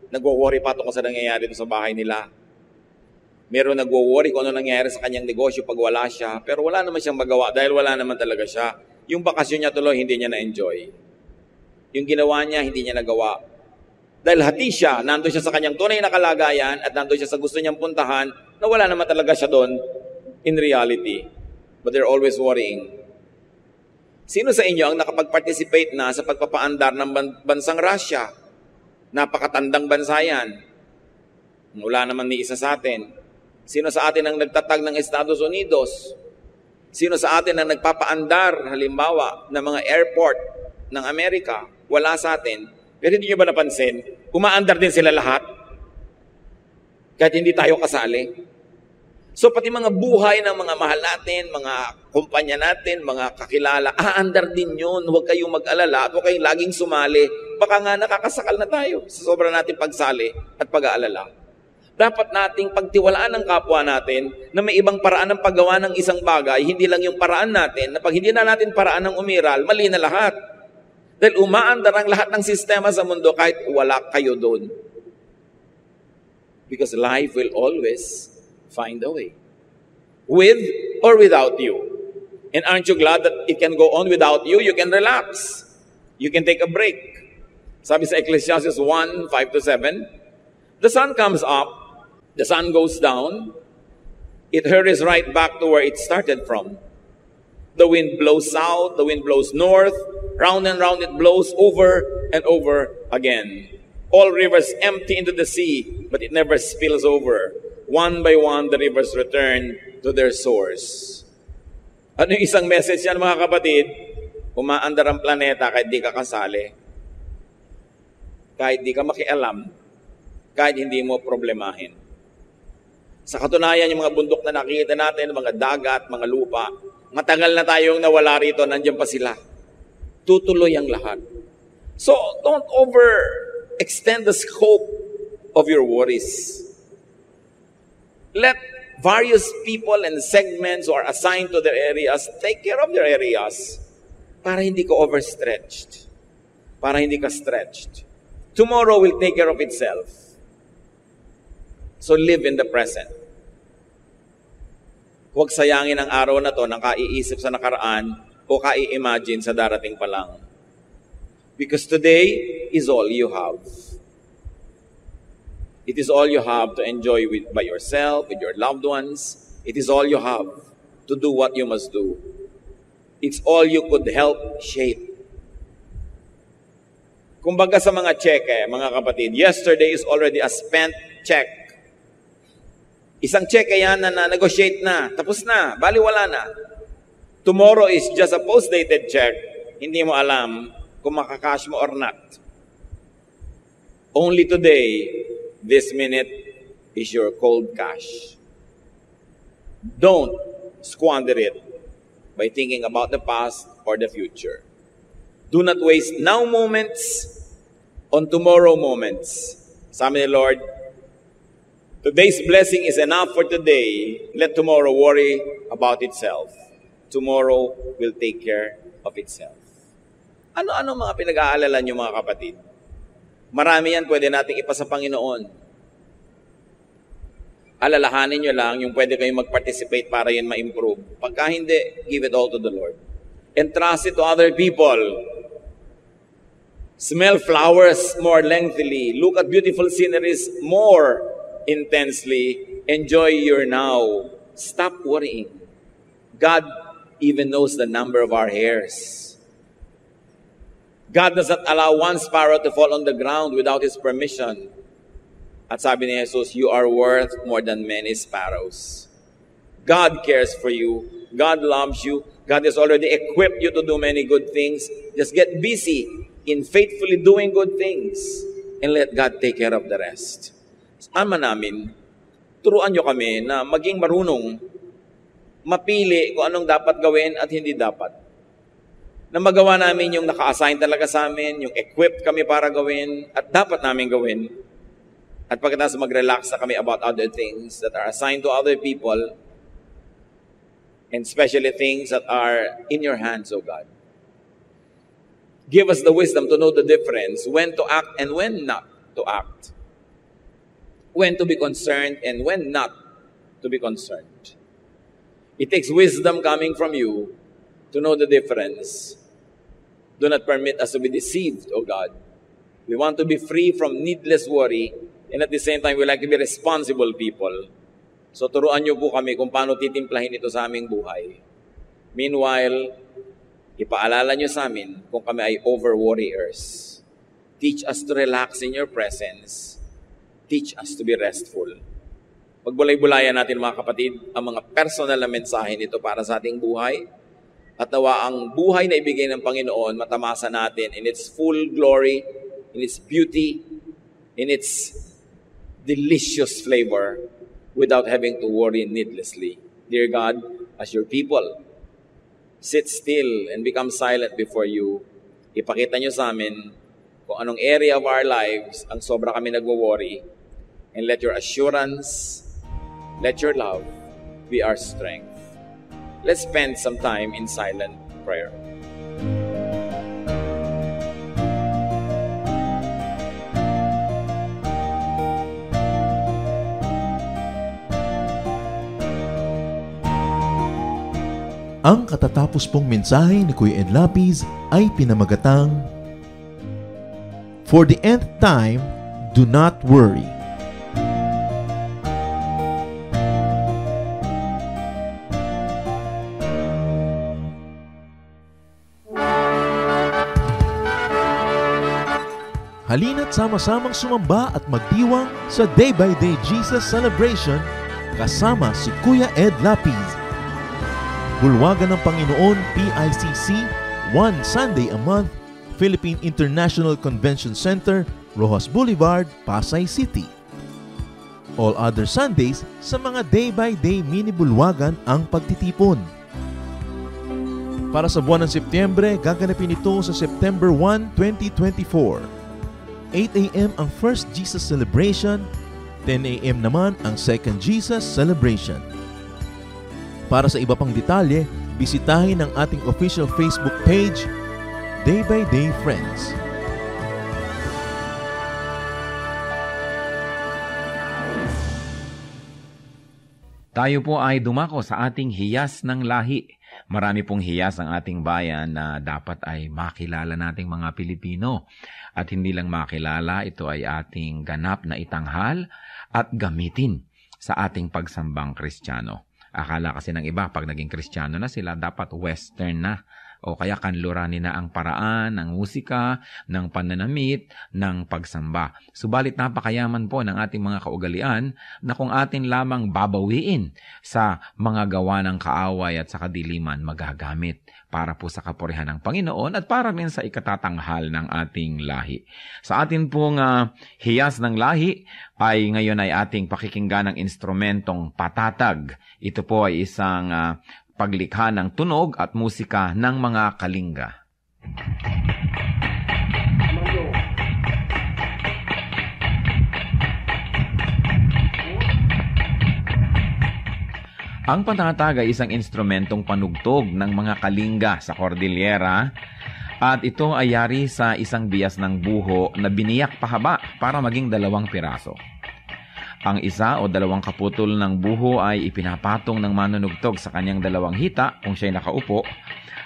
nagwo-worry pa tungkol sa nangyayari sa bahay nila. Meron nagwo-worry kung ano nangyayari sa kanyang negosyo pag wala siya, pero wala naman siyang magawa dahil wala naman talaga siya. Yung bakasyon niya tuloy, hindi niya na-enjoy. Yung ginawa niya, hindi niya nagawa. Dahil hati siya, nandun siya sa kanyang tunay na kalagayan at nandun siya sa gusto niyang puntahan na wala naman talaga siya doon in reality. But they're always worrying. Sino sa inyo ang nakapag-participate na sa pagpapaandar ng bansang Russia? Napakatandang bansa yan. Wala naman ni isa sa atin. Sino sa atin ang nagtatag ng Estados Unidos? Sino sa atin ang nagpapaandar, halimbawa, ng mga airport ng Amerika? Wala sa atin. Pero hindi nyo ba napansin? Umaandar din sila lahat. Kahit hindi tayo kasali. So pati mga buhay ng mga mahal natin, mga kumpanya natin, mga kakilala, aandar din yun. Huwag kayong mag-alala at huwag kayong laging sumali. Baka nga nakakasakal na tayo sa sobra natin pagsali at pag-aalala. Dapat nating pagtiwalaan ng kapwa natin na may ibang paraan ng paggawa ng isang bagay, hindi lang yung paraan natin, na pag hindi na natin paraan ng umiral, mali na lahat. Dahil umaandar ang lahat ng sistema sa mundo kahit wala kayo doon. Because life will always find a way. With or without you. And aren't you glad that it can go on without you? You can relax. You can take a break. Sabi sa Ecclesiastes 1:5-7, the sun comes up, the sun goes down, it hurries right back to where it started from. The wind blows south, the wind blows north, round and round it blows over and over again. All rivers empty into the sea, but it never spills over. One by one, the rivers return to their source. Ano yung isang message yan, mga kapatid? Umaandar ang planeta kahit di ka kasali. Kahit di ka makialam. Kahit hindi mo problemahin. Sa katunayan, yung mga bundok na nakikita natin, mga dagat, mga lupa, matagal na tayong nawala rito, nandiyan pa sila. Tutuloy ang lahat. So, don't overextend the scope of your worries. Let various people and segments who are assigned to their areas take care of their areas para hindi ka overstretched, para hindi ka stretched. Tomorrow will take care of itself. So live in the present. Huwag sayangin ang araw na to ng kaiisip sa nakaraan o kai-imagine sa darating pa lang. Because today is all you have. It is all you have to enjoy by yourself, with your loved ones. It is all you have to do what you must do. It's all you could help shape. Kumbaga sa mga cheque, mga kapatid, yesterday is already a spent check. Isang cheque yan na negotiate na, tapos na, baliwala na. Tomorrow is just a post-dated check. Hindi mo alam kung makakash mo or not. Only today, this minute is your cold cash. Don't squander it by thinking about the past or the future. Do not waste now moments on tomorrow moments. Sabi ni Lord, today's blessing is enough for today. Let tomorrow worry about itself. Tomorrow will take care of itself. Ano-ano mga pinag-aalala niyo, mga kapatid? Marami yan pwede nating ipasa Panginoon. Alalahanin nyo lang yung pwede kayong mag-participate para yan ma-improve. Pagka hindi, give it all to the Lord. Entrust it to other people. Smell flowers more lengthily. Look at beautiful sceneries more intensely. Enjoy your now. Stop worrying. God even knows the number of our hairs. God does not allow one sparrow to fall on the ground without His permission. At sabi ni Jesus, you are worth more than many sparrows. God cares for you. God loves you. God has already equipped you to do many good things. Just get busy in faithfully doing good things and let God take care of the rest. Ama namin, turuan nyo kami na maging marunong mapili kung anong dapat gawin at hindi dapat. Na magawa namin yung naka-assign talaga sa amin, yung equipped kami para gawin, at dapat namin gawin. At pagkatapos mag-relax na kami about other things that are assigned to other people, and especially things that are in your hands, O God. Give us the wisdom to know the difference, when to act and when not to act. When to be concerned and when not to be concerned. It takes wisdom coming from you to know the difference. Do not permit us to be deceived, O God. We want to be free from needless worry, and at the same time, we like to be responsible people. So turuan niyo po kami kung paano titimplahin ito sa aming buhay. Meanwhile, ipaalala niyo sa amin kung kami ay over-worriers. Teach us to relax in your presence. Teach us to be restful. Pagbulay-bulayan natin mga kapatid ang mga personal na mensahe nito para sa ating buhay. At nawa ang buhay na ibigay ng Panginoon, matamasa natin in its full glory, in its beauty, in its delicious flavor, without having to worry needlessly. Dear God, as your people, sit still and become silent before you. Ipakita nyo sa amin kung anong area of our lives ang sobra kami nagwo-worry. And let your assurance, let your love be our strength. Let's spend some time in silent prayer. Ang katatapos pong mensahe ni Kuya Ed Lapiz ay pinamagatang, For the nth time, do not worry. Halina't sama-samang sumamba at magdiwang sa Day by Day Jesus Celebration kasama si Kuya Ed Lapiz. Bulwagan ng Panginoon, PICC, one Sunday a month, Philippine International Convention Center, Rojas Boulevard, Pasay City. All other Sundays, sa mga day-by-day mini-bulwagan ang pagtitipon. Para sa buwan ng Setyembre, gaganapin ito sa September 1, 2024. 8 a.m. ang First Jesus Celebration, 10 a.m. naman ang Second Jesus Celebration. Para sa iba pang detalye, bisitahin ang ating official Facebook page, Day by Day Friends. Tayo po ay dumako sa ating hiyas ng lahi. Marami pong hiyas ang ating bayan na dapat ay makilala nating mga Pilipino. At hindi lang makilala, ito ay ating ganap na itanghal at gamitin sa ating pagsambang Kristiyano. Akala kasi ng iba, pag naging Kristiyano na sila, dapat Western na. O kaya kanluranin na ang paraan, ng musika, ng pananamit, ng pagsamba. Subalit napakayaman po ng ating mga kaugalian na kung atin lamang babawiin sa mga gawa ng kaaway at sa kadiliman magagamit para po sa kapurihan ng Panginoon at para rin sa ikatatanghal ng ating lahi. Sa atin pong hiyas ng lahi ay ngayon ay ating pakikinggan ng instrumentong patatag. Ito po ay isang paglikha ng tunog at musika ng mga kalinga. Ang patatag ay isang instrumentong panugtog ng mga kalinga sa Cordillera at ito ay yari sa isang bias ng buho na biniyak pahaba para maging 2 piraso. Ang isa o 2 kaputol ng buho ay ipinapatong ng manunugtog sa kanyang 2 hita kung siya'y nakaupo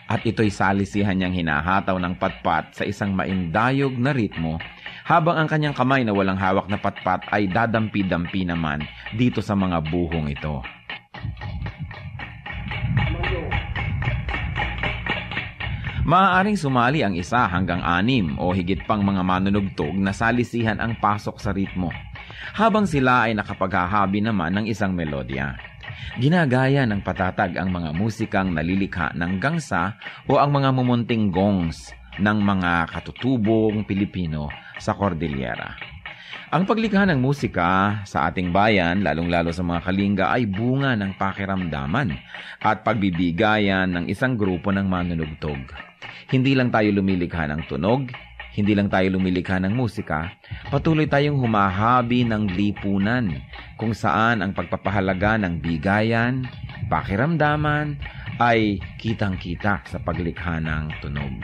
at ito'y salisihan niyang hinahataw ng patpat sa isang maindayog na ritmo habang ang kanyang kamay na walang hawak na patpat ay dadampi-dampi naman dito sa mga buhong ito. Maaaring sumali ang 1 hanggang 6 o higit pang mga manunugtog na salisihan ang pasok sa ritmo, habang sila ay nakapaghahabi naman ng isang melodya. Ginagaya ng patatag ang mga musikang nalilikha ng gangsa o ang mga mumunting gongs ng mga katutubong Pilipino sa Cordillera. Ang paglikha ng musika sa ating bayan, lalong-lalo sa mga kalinga, ay bunga ng pakiramdaman at pagbibigayan ng isang grupo ng manunugtog. Hindi lang tayo lumilikha ng tunog, hindi lang tayo lumilikha ng musika, patuloy tayong humahabi ng lipunan kung saan ang pagpapahalaga ng bigayan, pakiramdaman ay kitang-kita sa paglikha ng tunog.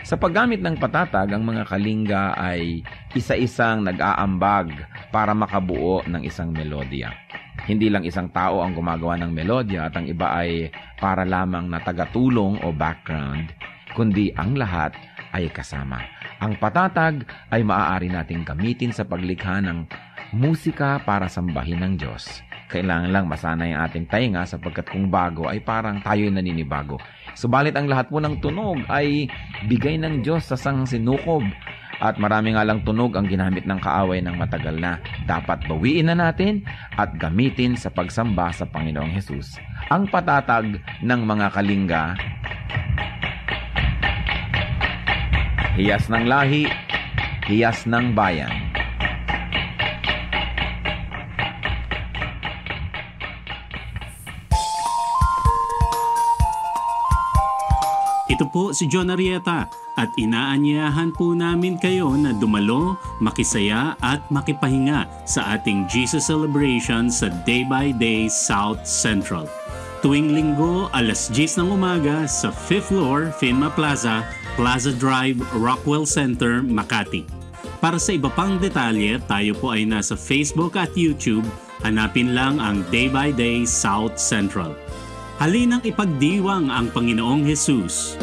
Sa paggamit ng patatag, ang mga kalinga ay isa-isang nag-aambag para makabuo ng isang melodya. Hindi lang isang tao ang gumagawa ng melodya at ang iba ay para lamang na tagatulong o background, kundi ang lahat ay kasama. Ang patatag ay maaari nating gamitin sa paglikha ng musika para sambahin ng Diyos. Kailangan lang masanay ang ating tainga sapagkat kung bago ay parang tayo'y naninibago. Subalit ang lahat po ng tunog ay bigay ng Diyos sa sang sinukob At marami nga lang tunog ang ginamit ng kaaway ng matagal na. Dapat bawiin na natin at gamitin sa pagsamba sa Panginoong Hesus. Ang patatag ng mga kalingga, hiyas ng lahi, hiyas ng bayan. Ito po si John Arrieta at inaanyayahan po namin kayo na dumalo, makisaya at makipahinga sa ating Jesus Celebration sa Day by Day South Central. Tuwing linggo, alas 10 ng umaga sa 5th floor, Finma Plaza, Plaza Drive, Rockwell Center, Makati. Para sa iba pang detalye, tayo po ay nasa Facebook at YouTube. Hanapin lang ang Day by Day South Central. Halinang ipagdiwang ang Panginoong Hesus.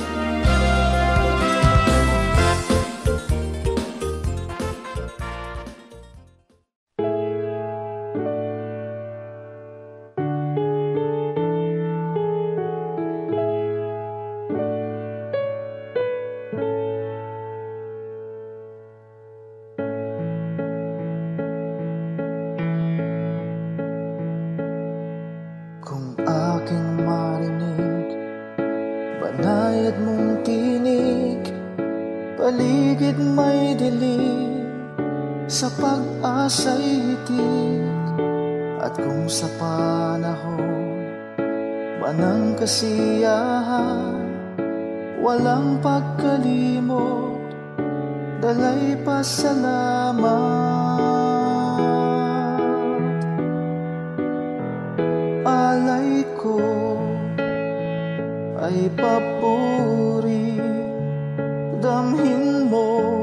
Banayad mong tinig, paligid may dilim, sa pag-asa'y hitik. At kung sa panahon ba ng kasiyahan, walang pagkalimot, dalay pasalamat. Alay ko ay papuri, damhin mo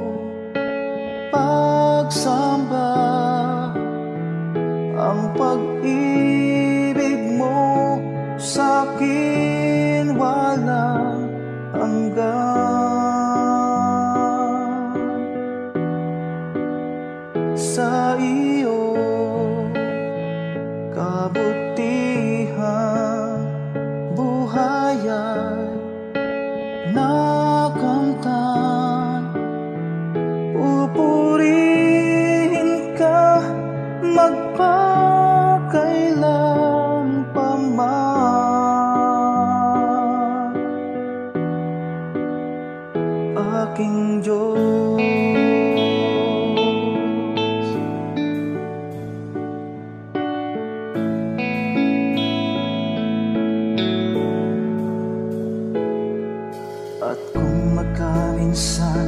pagsamba, ang pag-ibig mo sa'kin walang hanggan. Sa iyo kabutihan, buhay ay nakamtan. Pupurihin ka magpakailan pa man, aking Diyos. At kung magkaminsan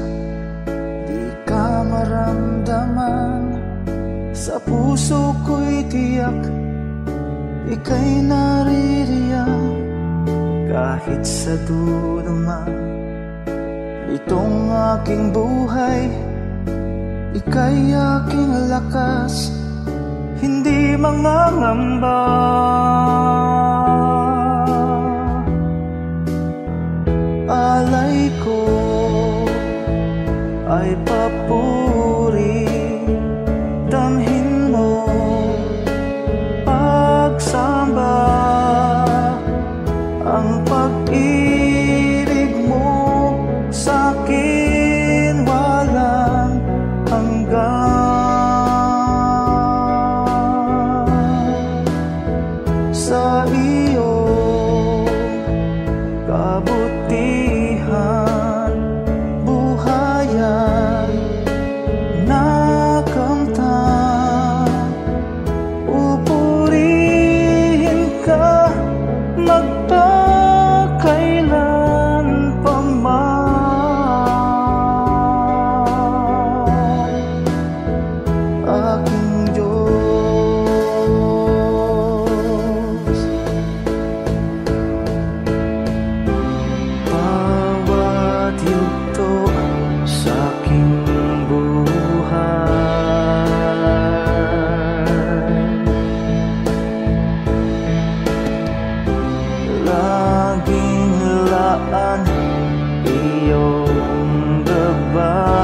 di ka maramdaman, sa puso ko'y tiyak ika'y naririyan. Kahit sa dulo man itong aking buhay, ika'y aking lakas, hindi mangangamba. Alay ko ay papuri, damhin mo pagsamba, ang pag-ibig mo sa'kin walang hanggan. Sa iyo kabutihan, buhay ay nakamtan. Pupurihin ka magpakailan pa man, aking Diyos. Bawat yugto sa aking buhay, laging laan iyong gabay.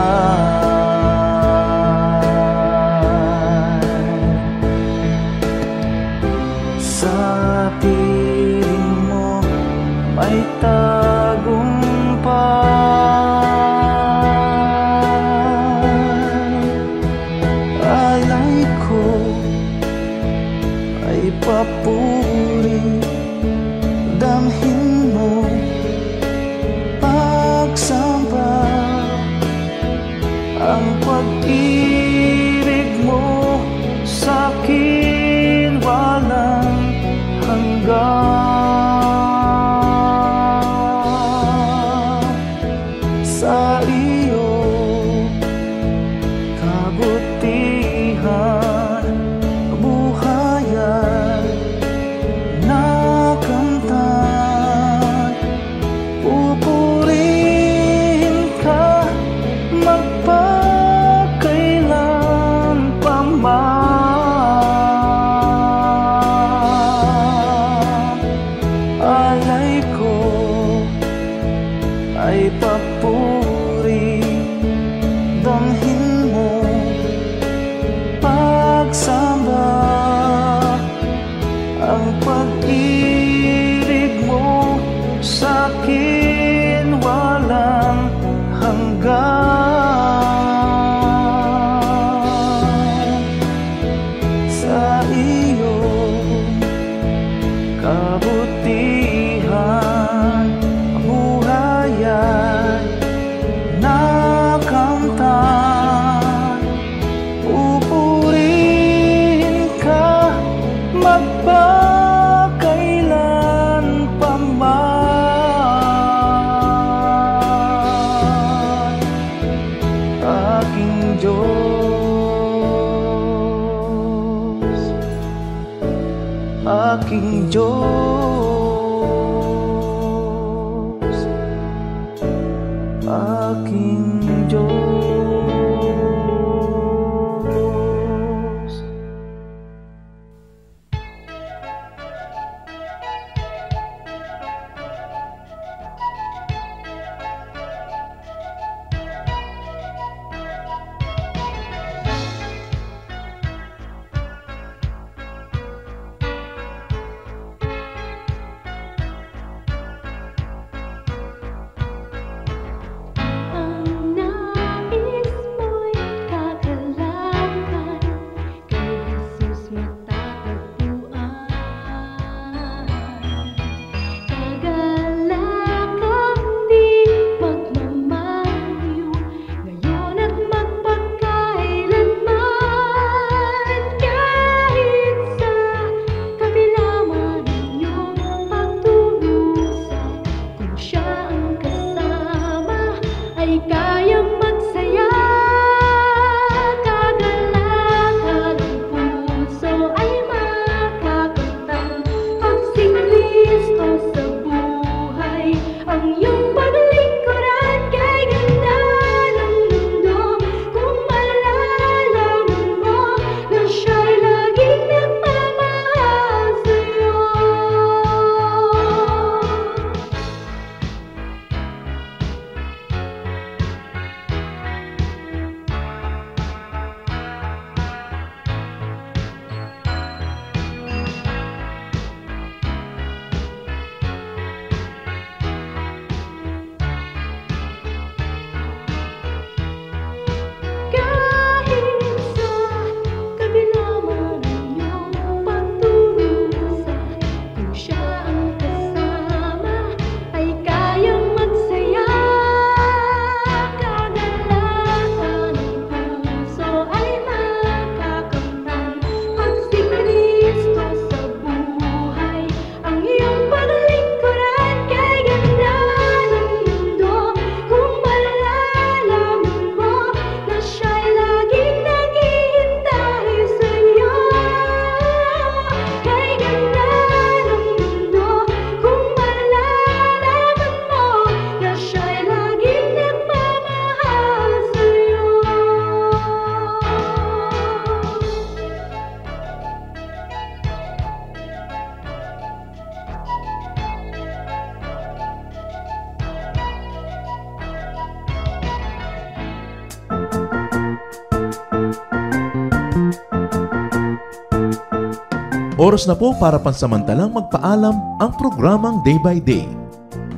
papuri, damhin mo pagsamba. Ang pag-ibig mo sa'kin walang hanggan. Sa iyo kabutihan, buhay ay nakamtan. Pupurihin ka magpakailan pa man. Alay ko ay papuri, damhin mo pagsamba. Ang pag-ibig mo sa'kin walang hanggan. Sa iyo kabutihan, buhay ay nakamtan. Pupurihin ka magpakailan pa man. Aking Diyos, aking Diyos, aking Diyos. Ang nais mo'y kagalakan, kay Jesus matatagpuan. Kagalakang di magmamaliw, ngayon at magpakailanman. Kahit sa kabila man iyong pagdurusa, kung siya ang kasama ay kayang magsaya. Kagalakan ang puso ay makakamtan pag si Kristo sa buhay. Ang iyong paglingkuran kay ganda ng mundo, kung malalaman mo na siya'y laging nagmamahal sa'yo. Kahit sa kabila man ang iyong pagdurusa, kung siya ang kasama ay kayang magsaya. Kagalakan ang puso ay makakamtan pag si Kristo sa buhay. Ang iyong paglingkuran kay ganda ng mundo, kung malalaman mo na siya'y laging naghihintay sa'yo. Kay ganda ng mundo, kung malalaman mo na siya'y laging nagmamahal sa'yo. Oras na po para pansamantalang magpaalam ang programang Day by Day.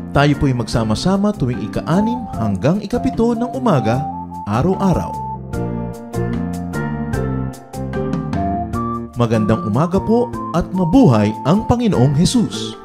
Tayo po'y magsama-sama tuwing ika-6 hanggang ika-7 ng umaga, araw-araw. Magandang umaga po at mabuhay ang Panginoong Hesus!